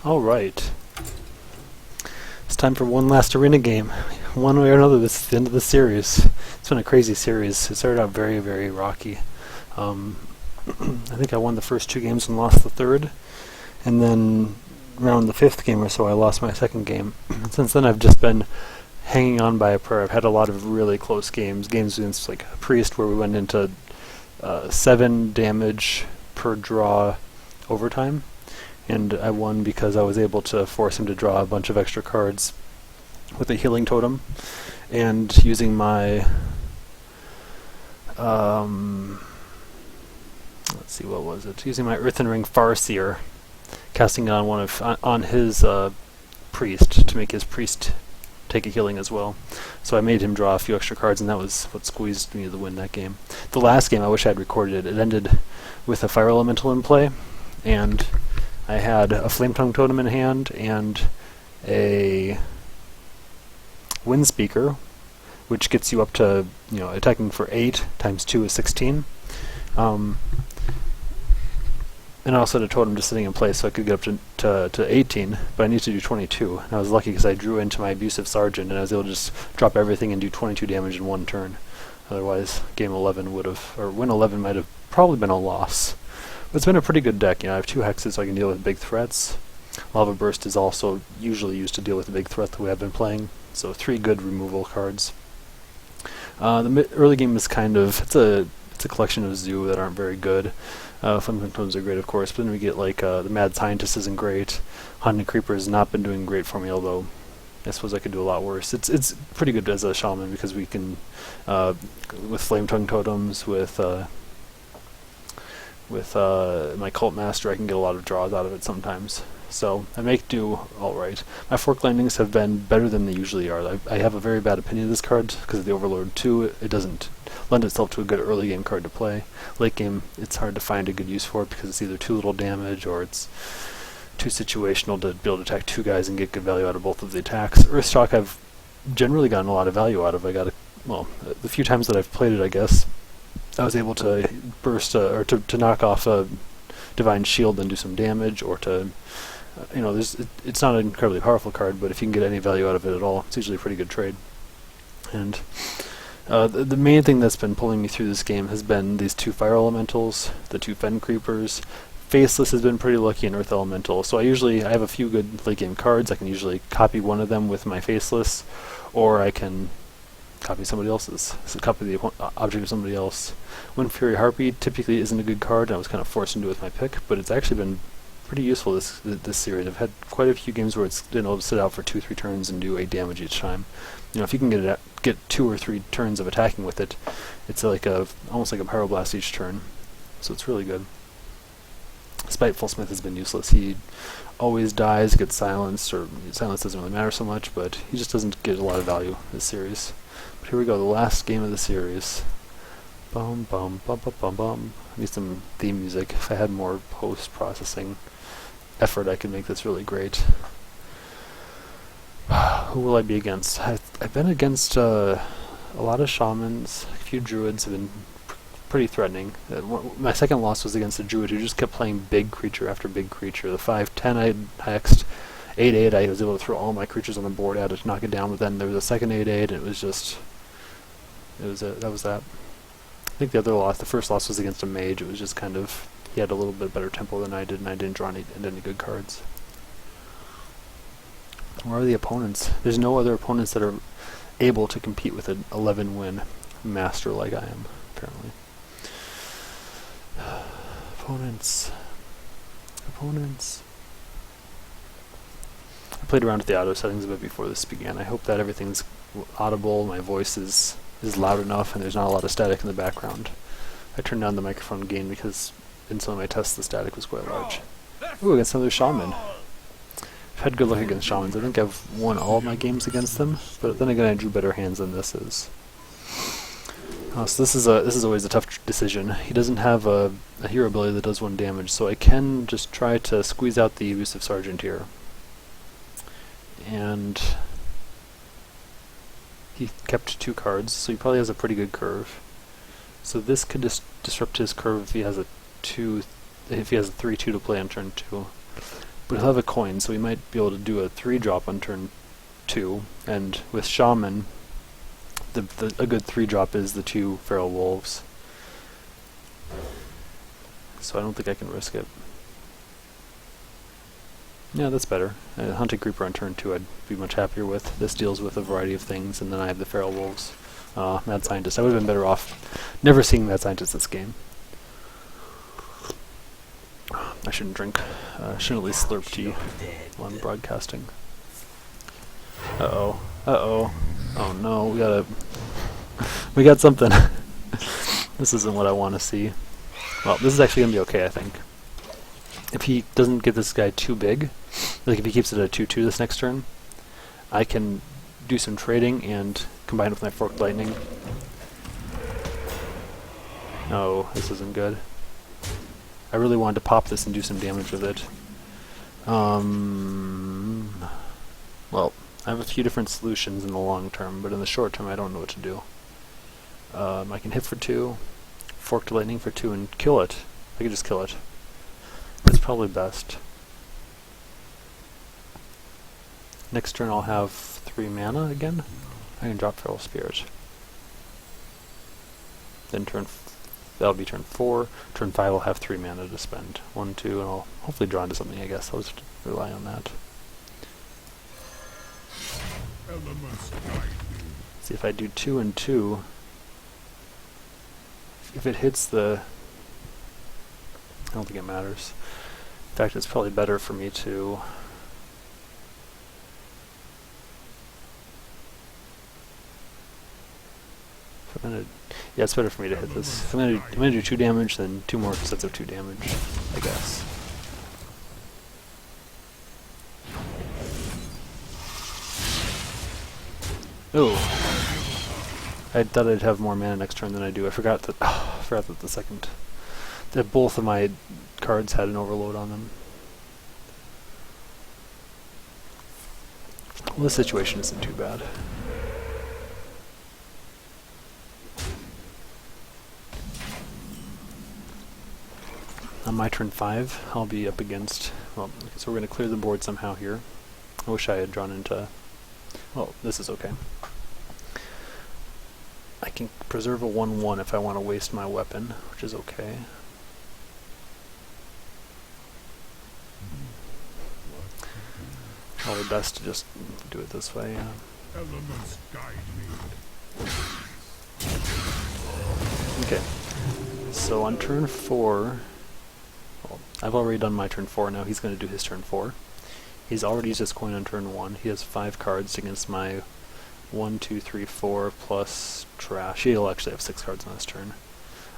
Alright. It's time for one last arena game. One way or another, this is the end of the series. It's been a crazy series. It started out very, very rocky. I think I won the first 2 games and lost the third. And then around the 5th game or so, I lost my 2nd game. Since then, I've just been hanging on by a prayer. I've had a lot of really close games. Games against like a priest where we went into 7 damage per draw overtime. And I won because I was able to force him to draw a bunch of extra cards with a healing totem, and using my let's see, what was it? Using my Earthen Ring Farseer, casting it on on his priest to make his priest take a healing as well. So I made him draw a few extra cards, and that was what squeezed me to win that game. The last game, I wish I had recorded it. It ended with a Fire Elemental in play, and I had a Flame Tongue Totem in hand and a Wind Speaker, which gets you up to, attacking for 8 times 2 is 16. And I also had a totem just sitting in place, so I could get up to 18, but I needed to do 22. And I was lucky because I drew into my Abusive Sergeant, and I was able to just drop everything and do 22 damage in 1 turn. Otherwise, game 11 would have, or win 11 might have probably been a loss. But it's been a pretty good deck. I have 2 hexes, so I can deal with big threats. Lava Burst is also usually used to deal with the big threat that we have been playing. So 3 good removal cards. The early game is kind of, it's a collection of zoo that aren't very good. Flame Totems are great, of course, but then we get like the Mad Scientist isn't great. Hunted Creeper has not been doing great for me, although I suppose I could do a lot worse. It's pretty good as a shaman because we can, with Flame Tongue Totems, with my Cult Master, I can get a lot of draws out of it sometimes. So I make do alright. My Fork Landings have been better than they usually are. I have a very bad opinion of this card because of the Overlord 2. It doesn't lend itself to a good early game card to play. Late game, it's hard to find a good use for it because it's either too little damage or it's too situational to be able to attack 2 guys and get good value out of both of the attacks. Earthshock I've generally gotten a lot of value out of. The few times that I've played it, I guess, I was able to burst, or to knock off a Divine Shield and do some damage, or to, it's not an incredibly powerful card, but if you can get any value out of it at all, it's usually a pretty good trade. And the main thing that's been pulling me through this game has been these 2 Fire Elementals, the 2 Fen Creepers. Faceless has been pretty lucky in Earth Elemental, so I have a few good late game cards. I can usually copy one of them with my Faceless, or I can copy somebody else's, so copy the object of somebody else. Wind Fury Harpy typically isn't a good card, and I was kind of forced into it with my pick, but it's actually been pretty useful this series. I've had quite a few games where it's been able to sit out for 2-3 turns and do 8 damage each time. If you can get 2 or 3 turns of attacking with it, it's like almost like a Pyroblast each turn, so it's really good. Spiteful Smith has been useless. He always dies, gets silenced, or silence doesn't really matter so much, but he just doesn't get a lot of value this series. But here we go, the last game of the series. Bum bum bum bum bum bum. I need some theme music. If I had more post-processing effort, I could make this really great. Who will I be against? I've been against a lot of shamans. A few druids have been pretty threatening. My second loss was against a druid who just kept playing big creature after big creature. The 5/10 I hexed. 8/8 I was able to throw all my creatures on the board out to knock it down, but then there was a second 8/8 and it was just... that was that. I think the first loss was against a mage. It was just kind of... he had a little bit better tempo than I did, and I didn't draw any good cards. Where are the opponents? There's no other opponents that are able to compete with an 11-win master like I am, apparently. Opponents. I played around with the auto settings a bit before this began. I hope that everything's audible, my voice is loud enough, and there's not a lot of static in the background. I turned down the microphone gain because in some of my tests the static was quite large. Ooh, against another shaman. I've had good luck against shamans. I think I've won all of my games against them, but then again I drew better hands than this is. So this is always a tough decision. He doesn't have a hero ability that does 1 damage, so I can just try to squeeze out the Abusive Sergeant here. And he kept 2 cards, so he probably has a pretty good curve. So this could disrupt his curve if he has a 3/2 to play on turn 2. But he'll have a coin, so we might be able to do a 3-drop on turn 2, and with Shaman, a good 3-drop is the 2 Feral Wolves. So I don't think I can risk it. Yeah, that's better. Hunting Creeper on turn 2 I'd be much happier with. This deals with a variety of things, and then I have the Feral Wolves. Mad Scientist. I would have been better off never seeing Mad Scientist this game. I shouldn't drink. Shouldn't at least slurp tea while I'm broadcasting. Uh-oh. Uh-oh. Oh no, we got something. This isn't what I want to see. Well, this is actually going to be okay, I think. If he doesn't get this guy too big, like if he keeps it at 2-2 this next turn, I can do some trading and combine it with my Forked Lightning. Oh, this isn't good. I really wanted to pop this and do some damage with it. Well, I have a few different solutions in the long term, but in the short term I don't know what to do. I can hit for 2, Forked Lightning for 2, and kill it. I could just kill it. That's probably best. Next turn I'll have 3 mana again. I can drop Feral Spirit. Then that'll be turn 4. Turn 5 I'll have 3 mana to spend. 1, 2, and I'll hopefully draw into something, I guess. I'll just rely on that. See, if I do 2 and 2, if it hits the... I don't think it matters. In fact, it's probably better for me to... Yeah, it's better for me to hit this. I'm gonna do 2 damage, then 2 more sets of 2 damage, I guess. Oh, I thought I'd have more mana next turn than I do. I forgot that. I forgot that both of my cards had an overload on them. Well, this situation isn't too bad. On my turn 5, I'll be up against... Well, so we're going to clear the board somehow here. I wish I had drawn into... Well, this is okay. I can preserve a 1-1 if I want to waste my weapon, which is okay. Probably best to just do it this way, yeah. Elements guide me. Okay. So on turn 4... Well, I've already done my turn 4, now he's going to do his turn 4. He's already used his coin on turn 1. He has 5 cards against my 1, 2, 3, 4 plus trash. He'll actually have 6 cards on his turn.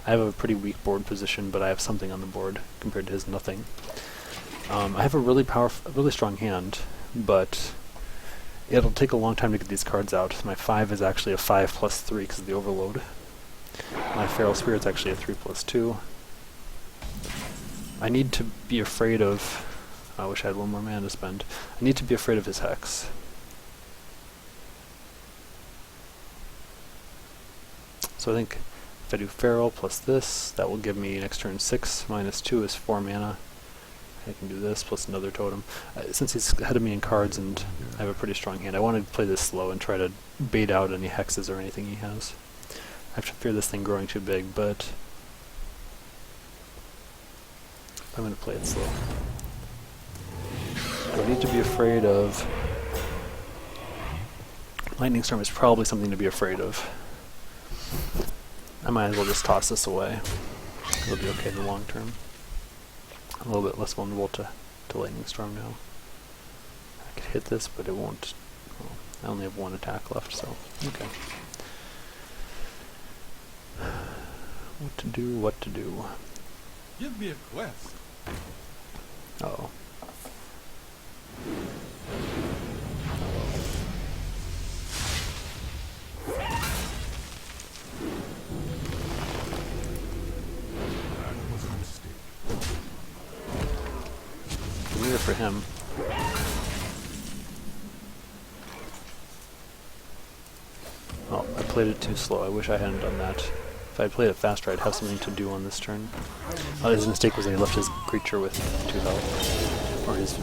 I have a pretty weak board position, but I have something on the board compared to his nothing. I have a really strong hand, but it'll take a long time to get these cards out. My 5 is actually a 5 plus 3 because of the overload. My Feral Spirit's actually a 3 plus 2. I need to be afraid of... I wish I had 1 more mana to spend. I need to be afraid of his Hex. So I think if I do Feral plus this, that will give me next turn 6 minus 2 is 4 mana. I can do this plus another totem. Since he's ahead of me in cards and I have a pretty strong hand, I wanted to play this slow and try to bait out any hexes or anything he has. I have to fear this thing growing too big, but I'm going to play it slow. Do I need to be afraid of... Lightning Storm is probably something to be afraid of. I might as well just toss this away. It'll be okay in the long term. I'm a little bit less vulnerable to Lightning Storm now. I could hit this, but it won't... Well, I only have 1 attack left, so... Okay. What to do, what to do. Give me a quest. Uh-oh. Neither for him. Oh, I played it too slow. I wish I hadn't done that. If I had played it faster, I'd have something to do on this turn. His mistake was that he left his creature with 2 health. or his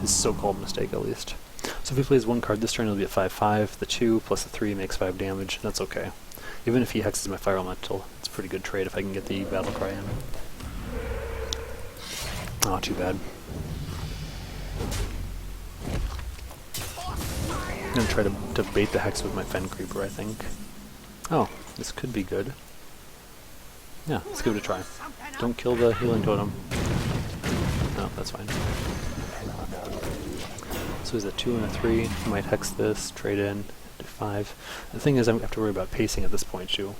so-called mistake at least. So if he plays one card this turn, it'll be at 5/5. The 2 plus the 3 makes 5 damage. That's okay. Even if he hexes my Fire Elemental, it's a pretty good trade if I can get the Battle Cry in. Oh, too bad. I'm gonna try to bait the hex with my Fen Creeper, I think. Oh, this could be good. Yeah, let's give it a try. Don't kill the healing totem. No, that's fine. So he's a 2 and a 3. I might hex this, trade in, do 5. The thing is, I have to worry about pacing at this point too.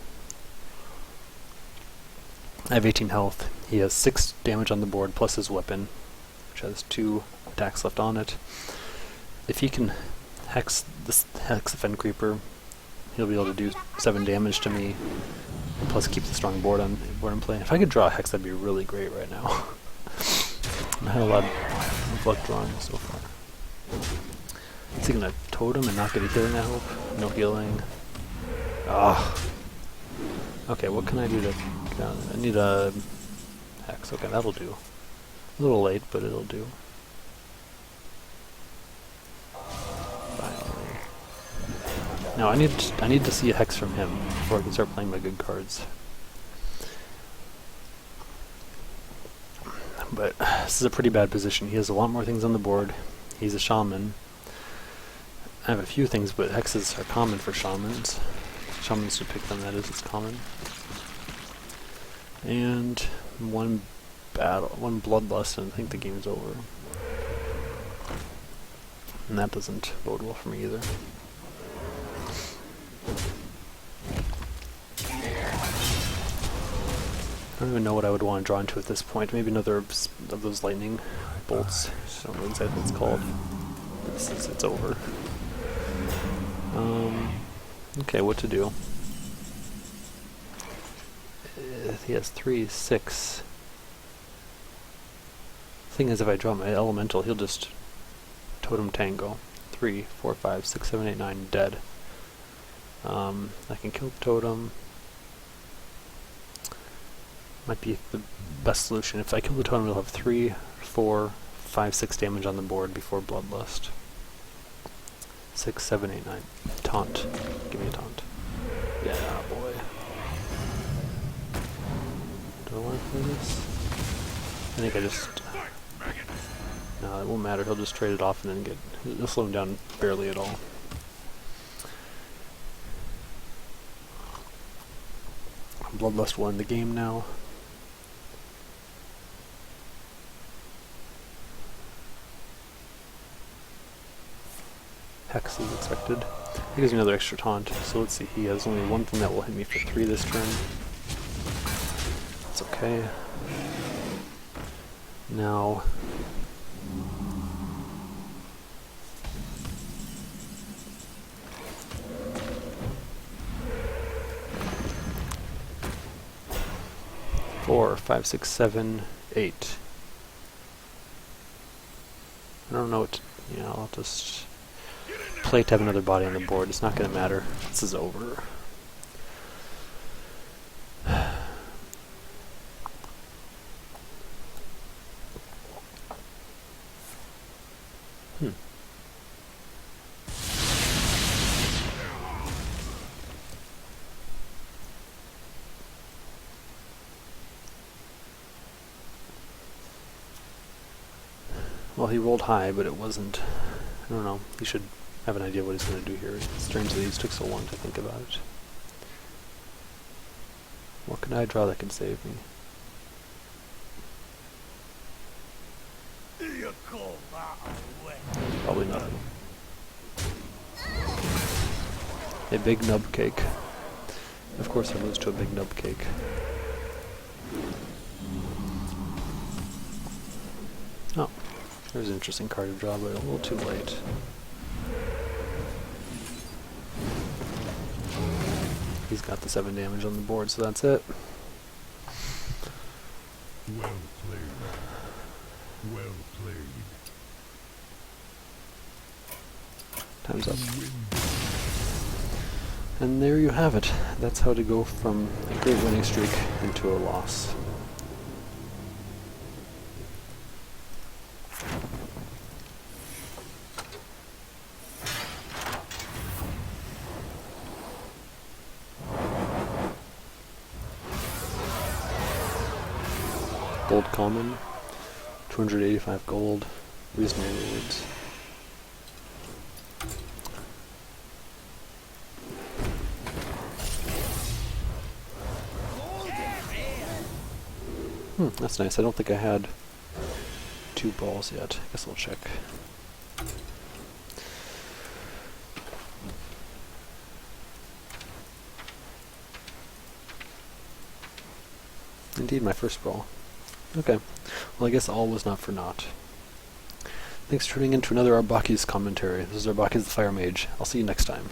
I have 18 health. He has 6 damage on the board plus his weapon, which has 2 attacks left on it. If he can hex the Fen Creeper, he'll be able to do 7 damage to me, and plus keep the strong board I'm playing. If I could draw a hex, that'd be really great right now. I had a lot of luck drawing so far. Is he gonna totem and not get a healing, I hope? No healing. Ah. Okay, what can I do to get out of it? I need a hex. Okay, that'll do. A little late, but it'll do. Finally. Now I need to see a hex from him before I can start playing my good cards. But this is a pretty bad position. He has a lot more things on the board. He's a shaman. I have a few things, but hexes are common for shamans. Shamans should pick them, that is, it's common. And one bloodlust, and I think the game's over. And that doesn't bode well for me either. I don't even know what I would want to draw into at this point. Maybe another of those lightning bolts. I don't know exactly what it's called. It's over. Okay, what to do? He has 3, 6. Thing is, if I draw my elemental, he'll just totem tango. 3, 4, 5, 6, 7, 8, 9, dead. I can kill the totem. Might be the best solution. If I kill the totem, he'll have 3, 4, 5, 6 damage on the board before Bloodlust. 6, 7, 8, 9. Taunt. Give me a taunt. Yeah, boy. Do I want to play this? I think I just... No, it won't matter. He'll just trade it off and then get... He'll slow him down barely at all. Bloodlust won the game now. Hex is expected. He gives me another extra taunt, so let's see, he has only one thing that will hit me for 3 this turn. It's okay. Now... Four, 5, 6, 7, 8. I don't know what to, I'll just play to have another body on the board. It's not going to matter. This is over. Well, he rolled high, but it wasn't... I don't know. He should have an idea what he's going to do here. It's strange that he took so long to think about it. What can I draw that can save me? Probably not. A big nub cake. Of course I lose to a big nub cake. Oh. There's an interesting card to draw, but a little too late. He's got the 7 damage on the board, so that's it. Well played. Well played. Time's up. And there you have it. That's how to go from a great winning streak into a loss. Gold common. 285 gold. Reasonable rewards. That's nice. I don't think I had 2 balls yet. I guess I'll check. Indeed, my first ball. Okay. Well, I guess all was not for naught. Thanks for tuning in to another Arbaki's commentary. This is Arbaki's the Fire Mage. I'll see you next time.